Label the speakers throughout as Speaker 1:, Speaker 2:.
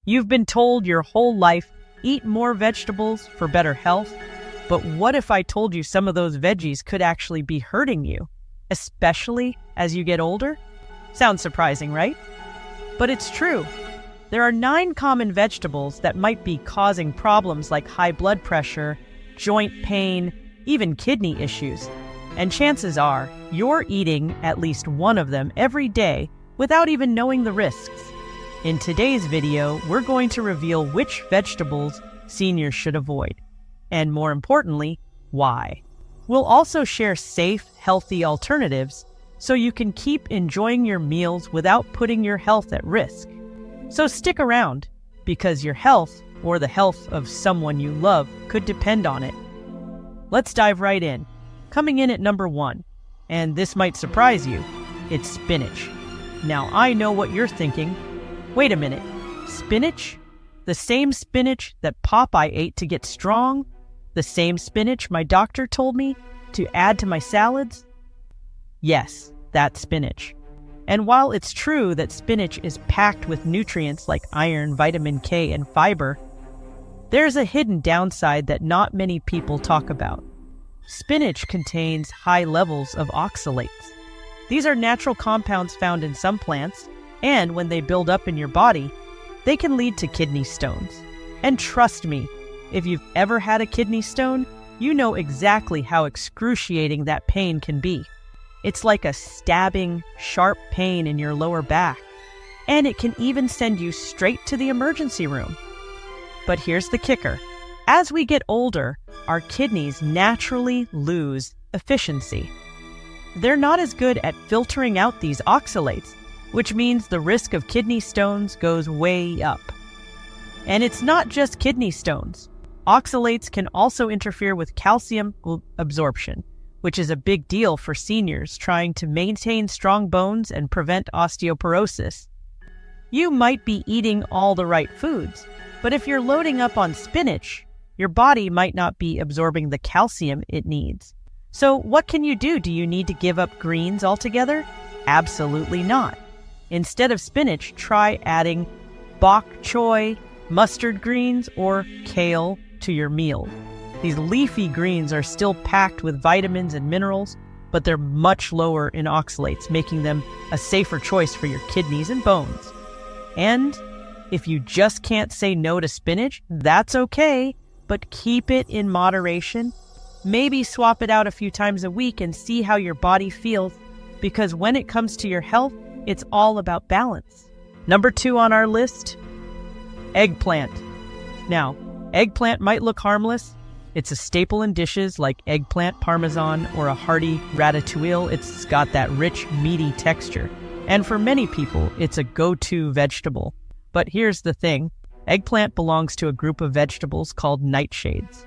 Speaker 1: You've been told your whole life, eat more vegetables for better health. But what if I told you some of those veggies could actually be hurting you, especially as you get older? Sounds surprising, right? But it's true. There are 9 common vegetables that might be causing problems like high blood pressure, joint pain, even kidney issues. And chances are you're eating at least one of them every day without even knowing the risks. In today's video, we're going to reveal which vegetables seniors should avoid, and more importantly, why. We'll also share safe, healthy alternatives so you can keep enjoying your meals without putting your health at risk. So stick around, because your health, or the health of someone you love, could depend on it. Let's dive right in. Coming in at number 1, and this might surprise you, it's spinach. Now I know what you're thinking. Wait a minute, spinach? The same spinach that Popeye ate to get strong? The same spinach my doctor told me to add to my salads? Yes, that's spinach. And while it's true that spinach is packed with nutrients like iron, vitamin K, and fiber, there's a hidden downside that not many people talk about. Spinach contains high levels of oxalates. These are natural compounds found in some plants, and when they build up in your body, they can lead to kidney stones. And trust me, if you've ever had a kidney stone, you know exactly how excruciating that pain can be. It's like a stabbing, sharp pain in your lower back, and it can even send you straight to the emergency room. But here's the kicker. As we get older, our kidneys naturally lose efficiency. They're not as good at filtering out these oxalates, which means the risk of kidney stones goes way up. And it's not just kidney stones. Oxalates can also interfere with calcium absorption, which is a big deal for seniors trying to maintain strong bones and prevent osteoporosis. You might be eating all the right foods, but if you're loading up on spinach, your body might not be absorbing the calcium it needs. So what can you do? Do you need to give up greens altogether? Absolutely not. Instead of spinach, try adding bok choy, mustard greens, or kale to your meal. These leafy greens are still packed with vitamins and minerals, but they're much lower in oxalates, making them a safer choice for your kidneys and bones. And if you just can't say no to spinach, that's okay, but keep it in moderation. Maybe swap it out a few times a week and see how your body feels, because when it comes to your health, it's all about balance. Number 2 on our list, eggplant. Now, eggplant might look harmless. It's a staple in dishes like eggplant parmesan or a hearty ratatouille. It's got that rich, meaty texture. And for many people, it's a go-to vegetable. But here's the thing. Eggplant belongs to a group of vegetables called nightshades.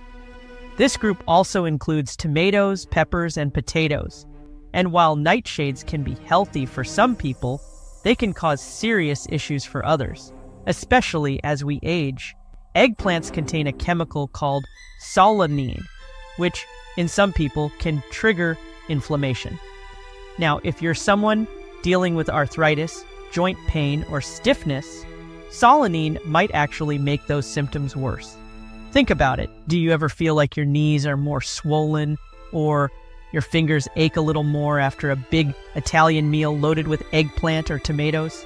Speaker 1: This group also includes tomatoes, peppers, and potatoes. And while nightshades can be healthy for some people, they can cause serious issues for others, especially as we age. Eggplants contain a chemical called solanine, which in some people can trigger inflammation. Now, if you're someone dealing with arthritis, joint pain, or stiffness, solanine might actually make those symptoms worse. Think about it. Do you ever feel like your knees are more swollen, or your fingers ache a little more after a big Italian meal loaded with eggplant or tomatoes?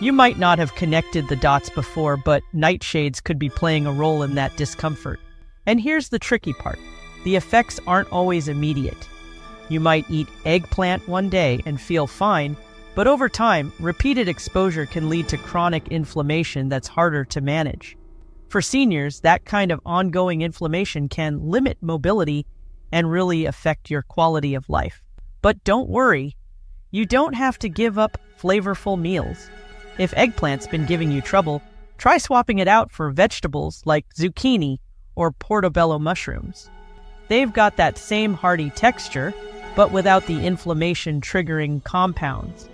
Speaker 1: You might not have connected the dots before, but nightshades could be playing a role in that discomfort. And here's the tricky part. The effects aren't always immediate. You might eat eggplant one day and feel fine, but over time, repeated exposure can lead to chronic inflammation that's harder to manage. For seniors, that kind of ongoing inflammation can limit mobility and really affect your quality of life. But don't worry, you don't have to give up flavorful meals. If eggplant's been giving you trouble, try swapping it out for vegetables like zucchini or portobello mushrooms. They've got that same hearty texture, but without the inflammation-triggering compounds.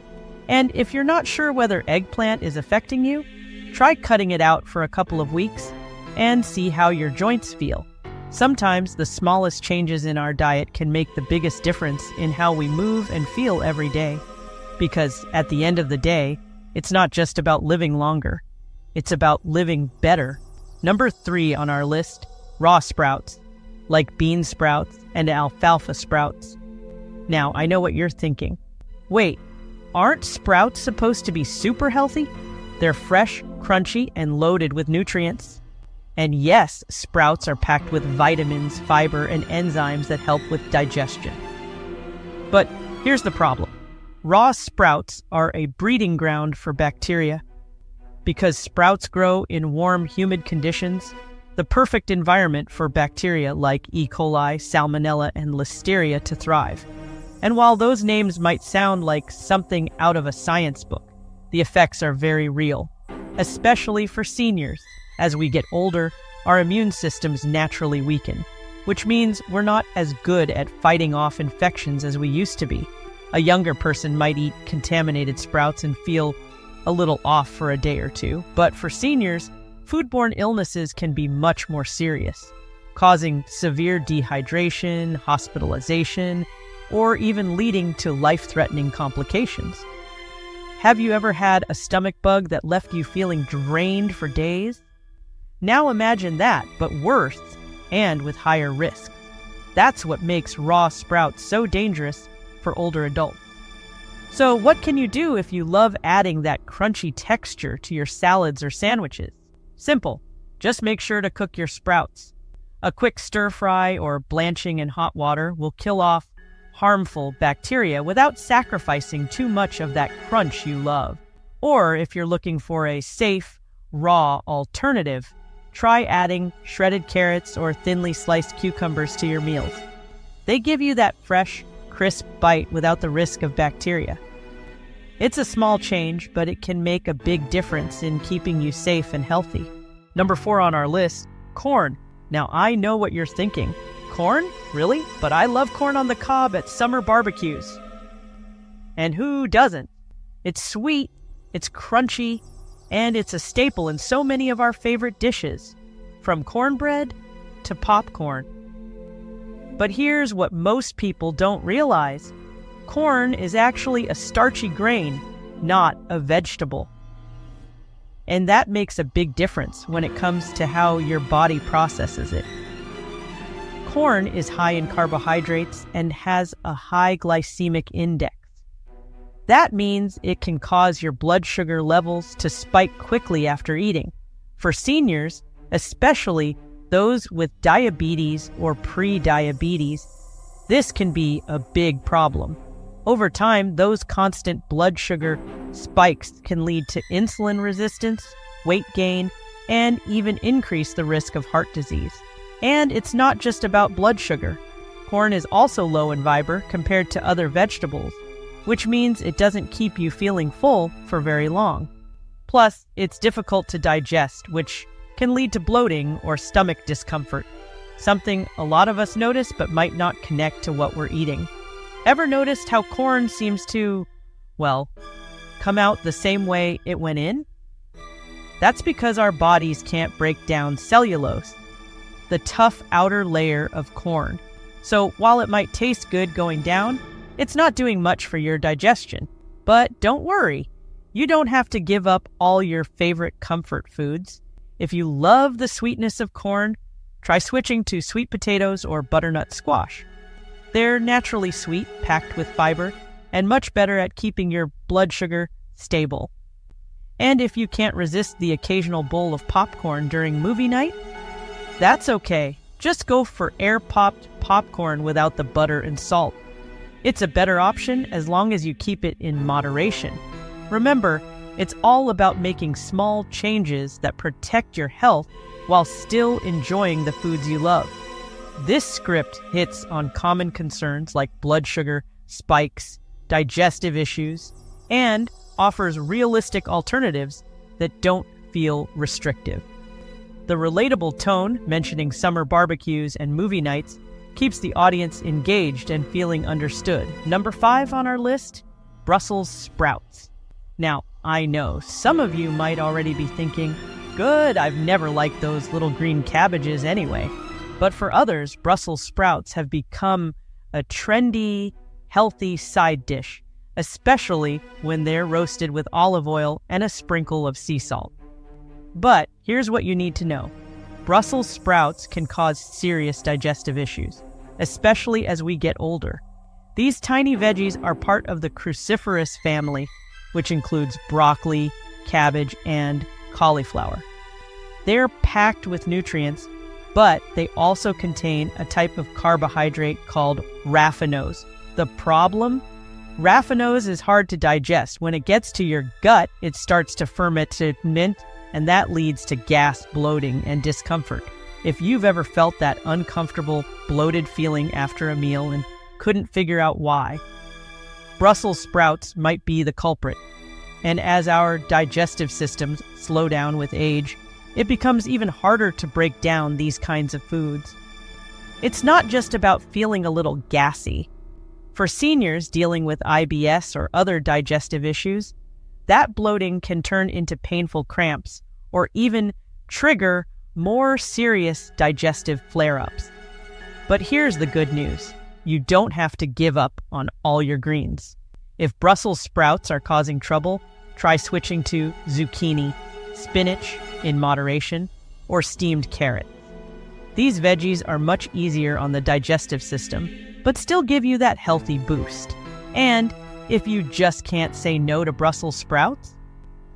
Speaker 1: And if you're not sure whether eggplant is affecting you, try cutting it out for a couple of weeks and see how your joints feel. Sometimes the smallest changes in our diet can make the biggest difference in how we move and feel every day. Because at the end of the day, it's not just about living longer. It's about living better. Number 3 on our list, raw sprouts, like bean sprouts and alfalfa sprouts. Now, I know what you're thinking. Wait, aren't sprouts supposed to be super healthy? They're fresh, crunchy, and loaded with nutrients. And yes, sprouts are packed with vitamins, fiber, and enzymes that help with digestion. But here's the problem. Raw sprouts are a breeding ground for bacteria. Because sprouts grow in warm, humid conditions, the perfect environment for bacteria like E. coli, Salmonella, and Listeria to thrive. And while those names might sound like something out of a science book, the effects are very real, especially for seniors. As we get older, our immune systems naturally weaken, which means we're not as good at fighting off infections as we used to be. A younger person might eat contaminated sprouts and feel a little off for a day or two, but for seniors, foodborne illnesses can be much more serious, causing severe dehydration, hospitalization, or even leading to life-threatening complications. Have you ever had a stomach bug that left you feeling drained for days? Now imagine that, but worse, and with higher risks. That's what makes raw sprouts so dangerous for older adults. So what can you do if you love adding that crunchy texture to your salads or sandwiches? Simple. Just make sure to cook your sprouts. A quick stir fry or blanching in hot water will kill off harmful bacteria without sacrificing too much of that crunch you love. Or if you're looking for a safe, raw alternative, try adding shredded carrots or thinly sliced cucumbers to your meals. They give you that fresh, crisp bite without the risk of bacteria. It's a small change, but it can make a big difference in keeping you safe and healthy. Number 4 on our list, corn. Now, I know what you're thinking. Corn? Really? But I love corn on the cob at summer barbecues. And who doesn't? It's sweet, it's crunchy, and it's a staple in so many of our favorite dishes, from cornbread to popcorn. But here's what most people don't realize. Corn is actually a starchy grain, not a vegetable. And that makes a big difference when it comes to how your body processes it. Corn is high in carbohydrates and has a high glycemic index. That means it can cause your blood sugar levels to spike quickly after eating. For seniors, especially those with diabetes or pre-diabetes, this can be a big problem. Over time, those constant blood sugar spikes can lead to insulin resistance, weight gain, and even increase the risk of heart disease. And it's not just about blood sugar. Corn is also low in fiber compared to other vegetables, which means it doesn't keep you feeling full for very long. Plus, it's difficult to digest, which can lead to bloating or stomach discomfort, something a lot of us notice but might not connect to what we're eating. Ever noticed how corn seems to, come out the same way it went in? That's because our bodies can't break down cellulose, the tough outer layer of corn. So while it might taste good going down, it's not doing much for your digestion. But don't worry, you don't have to give up all your favorite comfort foods. If you love the sweetness of corn, try switching to sweet potatoes or butternut squash. They're naturally sweet, packed with fiber, and much better at keeping your blood sugar stable. And if you can't resist the occasional bowl of popcorn during movie night, that's okay. Just go for air-popped popcorn without the butter and salt. It's a better option as long as you keep it in moderation. Remember, it's all about making small changes that protect your health while still enjoying the foods you love. This script hits on common concerns like blood sugar, spikes, digestive issues, and offers realistic alternatives that don't feel restrictive. The relatable tone, mentioning summer barbecues and movie nights, keeps the audience engaged and feeling understood. Number 5 on our list, Brussels sprouts. Now, I know some of you might already be thinking, good, I've never liked those little green cabbages anyway. But for others, Brussels sprouts have become a trendy, healthy side dish, especially when they're roasted with olive oil and a sprinkle of sea salt. But here's what you need to know. Brussels sprouts can cause serious digestive issues, especially as we get older. These tiny veggies are part of the cruciferous family, which includes broccoli, cabbage, and cauliflower. They're packed with nutrients, but they also contain a type of carbohydrate called raffinose. The problem? Raffinose is hard to digest. When it gets to your gut, it starts to ferment, and that leads to gas, bloating, and discomfort. If you've ever felt that uncomfortable, bloated feeling after a meal and couldn't figure out why, Brussels sprouts might be the culprit. And as our digestive systems slow down with age, it becomes even harder to break down these kinds of foods. It's not just about feeling a little gassy. For seniors dealing with IBS or other digestive issues, that bloating can turn into painful cramps or even trigger more serious digestive flare-ups. But here's the good news. You don't have to give up on all your greens. If Brussels sprouts are causing trouble, try switching to zucchini, spinach in moderation, or steamed carrots. These veggies are much easier on the digestive system, but still give you that healthy boost. And if you just can't say no to Brussels sprouts,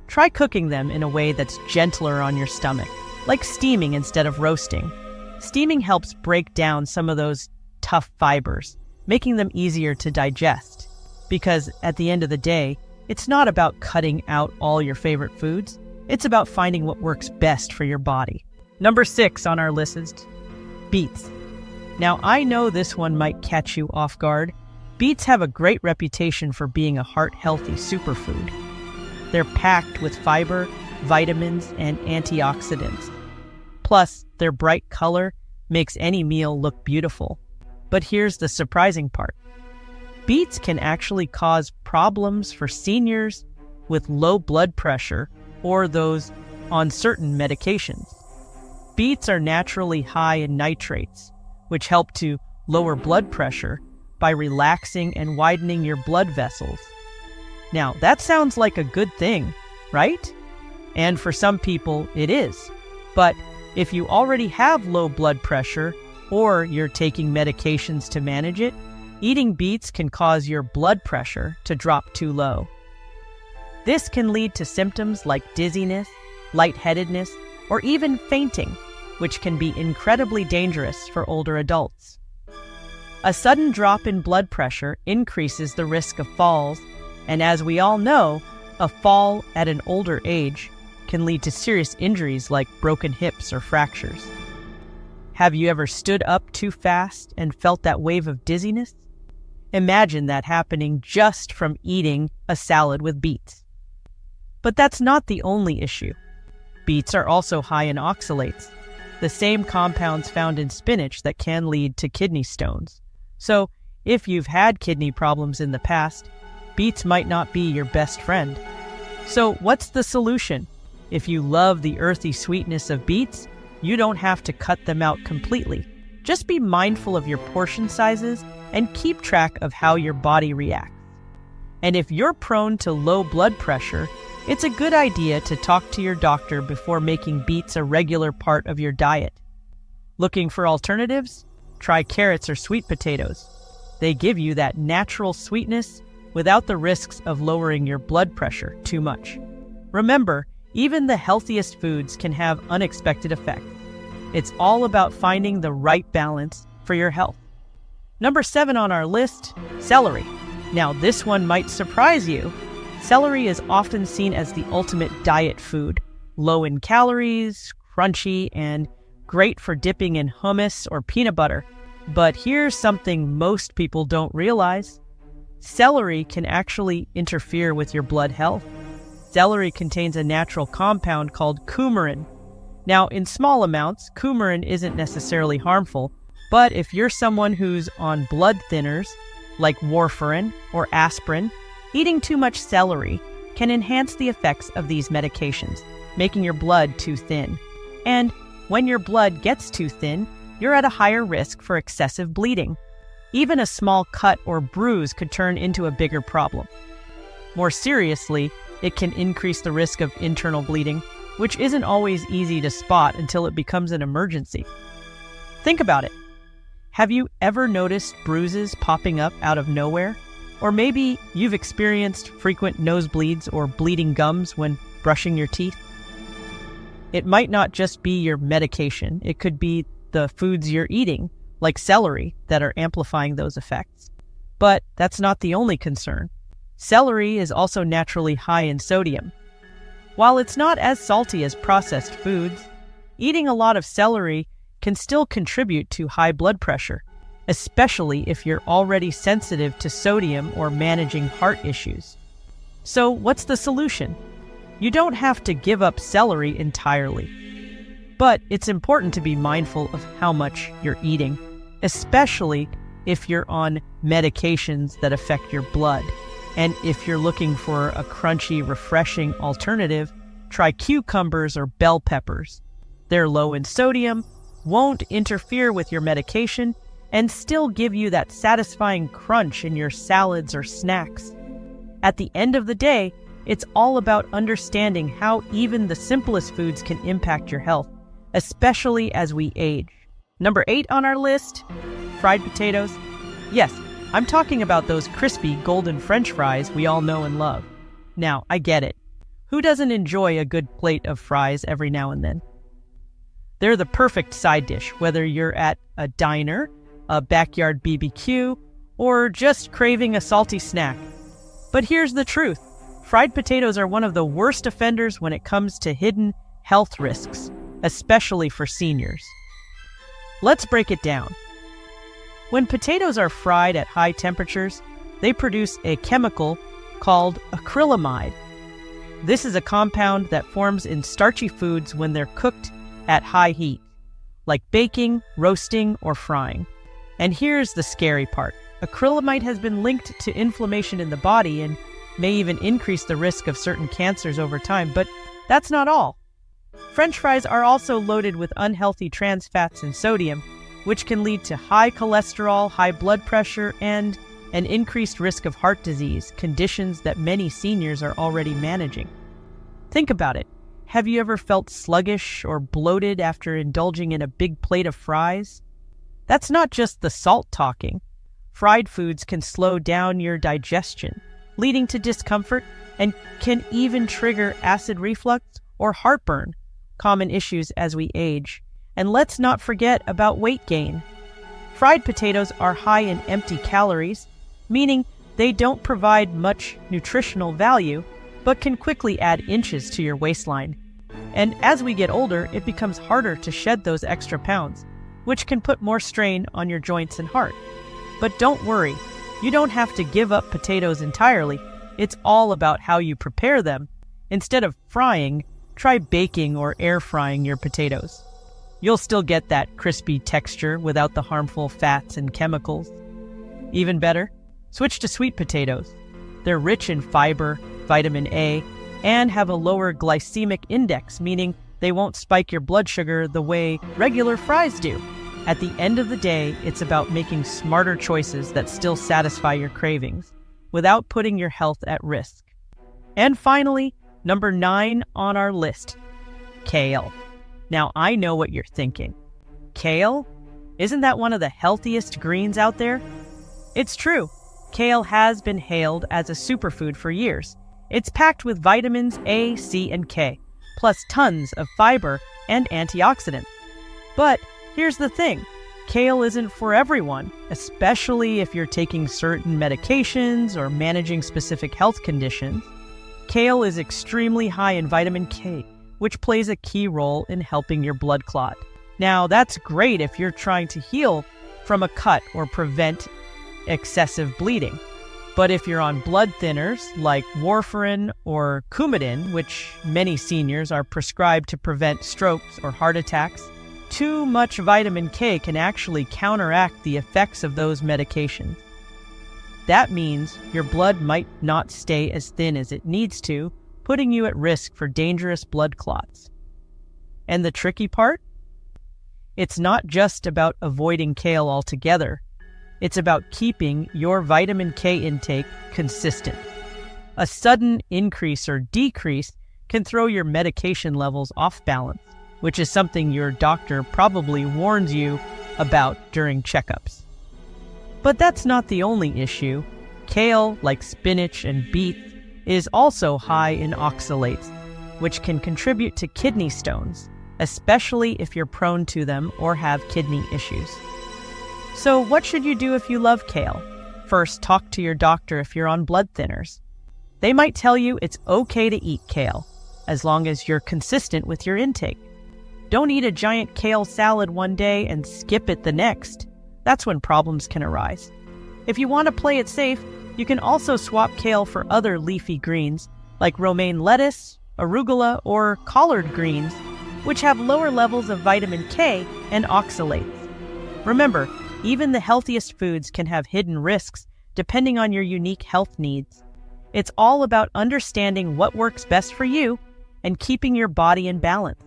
Speaker 1: try cooking them in a way that's gentler on your stomach, like steaming instead of roasting. Steaming helps break down some of those tough fibers, making them easier to digest. Because at the end of the day, it's not about cutting out all your favorite foods. It's about finding what works best for your body. Number 6 on our list is beets. Now, I know this one might catch you off guard. Beets have a great reputation for being a heart-healthy superfood. They're packed with fiber, vitamins, and antioxidants. Plus, their bright color makes any meal look beautiful. But here's the surprising part. Beets can actually cause problems for seniors with low blood pressure or those on certain medications. Beets are naturally high in nitrates, which help to lower blood pressure by relaxing and widening your blood vessels. Now, that sounds like a good thing, right? And for some people, it is. But if you already have low blood pressure or you're taking medications to manage it, eating beets can cause your blood pressure to drop too low. This can lead to symptoms like dizziness, lightheadedness, or even fainting, which can be incredibly dangerous for older adults. A sudden drop in blood pressure increases the risk of falls, and as we all know, a fall at an older age can lead to serious injuries like broken hips or fractures. Have you ever stood up too fast and felt that wave of dizziness? Imagine that happening just from eating a salad with beets. But that's not the only issue. Beets are also high in oxalates, the same compounds found in spinach that can lead to kidney stones. So, if you've had kidney problems in the past, beets might not be your best friend. So, what's the solution? If you love the earthy sweetness of beets, you don't have to cut them out completely. Just be mindful of your portion sizes and keep track of how your body reacts. And if you're prone to low blood pressure, it's a good idea to talk to your doctor before making beets a regular part of your diet. Looking for alternatives? Try carrots or sweet potatoes. They give you that natural sweetness without the risks of lowering your blood pressure too much. Remember, even the healthiest foods can have unexpected effects. It's all about finding the right balance for your health. Number 7 on our list, celery. Now, this one might surprise you. Celery is often seen as the ultimate diet food, low in calories, crunchy, and great for dipping in hummus or peanut butter. But here's something most people don't realize. Celery can actually interfere with your blood health. Celery contains a natural compound called coumarin. Now, in small amounts, coumarin isn't necessarily harmful, but if you're someone who's on blood thinners, like warfarin or aspirin, eating too much celery can enhance the effects of these medications, making your blood too thin. And when your blood gets too thin, you're at a higher risk for excessive bleeding. Even a small cut or bruise could turn into a bigger problem. More seriously, it can increase the risk of internal bleeding, which isn't always easy to spot until it becomes an emergency. Think about it. Have you ever noticed bruises popping up out of nowhere? Or maybe you've experienced frequent nosebleeds or bleeding gums when brushing your teeth? It might not just be your medication. It could be the foods you're eating, like celery, that are amplifying those effects. But that's not the only concern. Celery is also naturally high in sodium. While it's not as salty as processed foods, eating a lot of celery can still contribute to high blood pressure, especially if you're already sensitive to sodium or managing heart issues. So what's the solution? You don't have to give up celery entirely, but it's important to be mindful of how much you're eating, especially if you're on medications that affect your blood. And if you're looking for a crunchy, refreshing alternative, try cucumbers or bell peppers. They're low in sodium, won't interfere with your medication, and still give you that satisfying crunch in your salads or snacks. At the end of the day, it's all about understanding how even the simplest foods can impact your health, especially as we age. Number 8 on our list, fried potatoes. Yes, I'm talking about those crispy golden French fries we all know and love. Now, I get it. Who doesn't enjoy a good plate of fries every now and then? They're the perfect side dish, whether you're at a diner, a backyard BBQ, or just craving a salty snack. But here's the truth. Fried potatoes are one of the worst offenders when it comes to hidden health risks, especially for seniors. Let's break it down. When potatoes are fried at high temperatures, they produce a chemical called acrylamide. This is a compound that forms in starchy foods when they're cooked at high heat, like baking, roasting, or frying. And here's the scary part. Acrylamide has been linked to inflammation in the body and may even increase the risk of certain cancers over time, but that's not all. French fries are also loaded with unhealthy trans fats and sodium, which can lead to high cholesterol, high blood pressure, and an increased risk of heart disease, conditions that many seniors are already managing. Think about it. Have you ever felt sluggish or bloated after indulging in a big plate of fries? That's not just the salt talking. Fried foods can slow down your digestion, leading to discomfort, and can even trigger acid reflux or heartburn, common issues as we age. And let's not forget about weight gain. Fried potatoes are high in empty calories, meaning they don't provide much nutritional value, but can quickly add inches to your waistline. And as we get older, it becomes harder to shed those extra pounds, which can put more strain on your joints and heart. But don't worry, you don't have to give up potatoes entirely. It's all about how you prepare them. Instead of frying, try baking or air frying your potatoes. You'll still get that crispy texture without the harmful fats and chemicals. Even better, switch to sweet potatoes. They're rich in fiber, vitamin A, and have a lower glycemic index, meaning they won't spike your blood sugar the way regular fries do. At the end of the day, it's about making smarter choices that still satisfy your cravings without putting your health at risk. And finally, number 9 on our list, kale. Now, I know what you're thinking. Kale? Isn't that one of the healthiest greens out there? It's true. Kale has been hailed as a superfood for years. It's packed with vitamins A, C, and K, plus tons of fiber and antioxidants. But here's the thing. Kale isn't for everyone, especially if you're taking certain medications or managing specific health conditions. Kale is extremely high in vitamin K, which plays a key role in helping your blood clot. Now, that's great if you're trying to heal from a cut or prevent excessive bleeding. But if you're on blood thinners like warfarin or Coumadin, which many seniors are prescribed to prevent strokes or heart attacks, too much vitamin K can actually counteract the effects of those medications. That means your blood might not stay as thin as it needs to, putting you at risk for dangerous blood clots. And the tricky part? It's not just about avoiding kale altogether. It's about keeping your vitamin K intake consistent. A sudden increase or decrease can throw your medication levels off balance, which is something your doctor probably warns you about during checkups. But that's not the only issue. Kale, like spinach and beets, is also high in oxalates, which can contribute to kidney stones, especially if you're prone to them or have kidney issues. So what should you do if you love kale? First, talk to your doctor if you're on blood thinners. They might tell you it's okay to eat kale, as long as you're consistent with your intake. Don't eat a giant kale salad one day and skip it the next. That's when problems can arise. If you want to play it safe, you can also swap kale for other leafy greens like romaine lettuce, arugula, or collard greens, which have lower levels of vitamin K and oxalates. Remember, even the healthiest foods can have hidden risks depending on your unique health needs. It's all about understanding what works best for you and keeping your body in balance.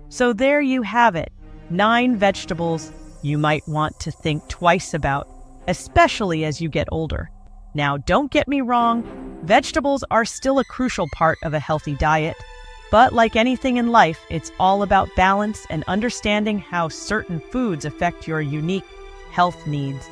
Speaker 1: So there you have it, 9 vegetables you might want to think twice about, especially as you get older. Now, don't get me wrong, vegetables are still a crucial part of a healthy diet, but like anything in life, it's all about balance and understanding how certain foods affect your unique health needs.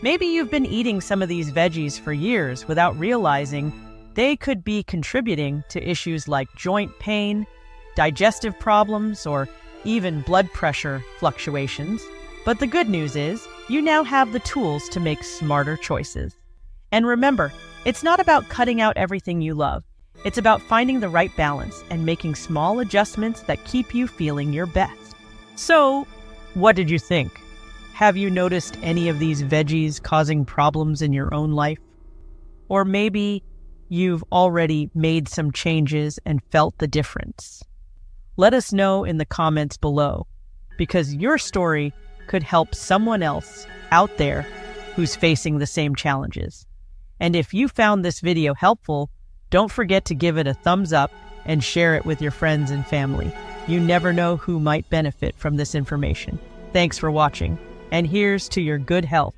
Speaker 1: Maybe you've been eating some of these veggies for years without realizing they could be contributing to issues like joint pain, digestive problems, or even blood pressure fluctuations. But the good news is, you now have the tools to make smarter choices. And remember, it's not about cutting out everything you love. It's about finding the right balance and making small adjustments that keep you feeling your best. So, what did you think? Have you noticed any of these veggies causing problems in your own life? Or maybe you've already made some changes and felt the difference. Let us know in the comments below, because your story could help someone else out there who's facing the same challenges. And if you found this video helpful, don't forget to give it a thumbs up and share it with your friends and family. You never know who might benefit from this information. Thanks for watching, and here's to your good health.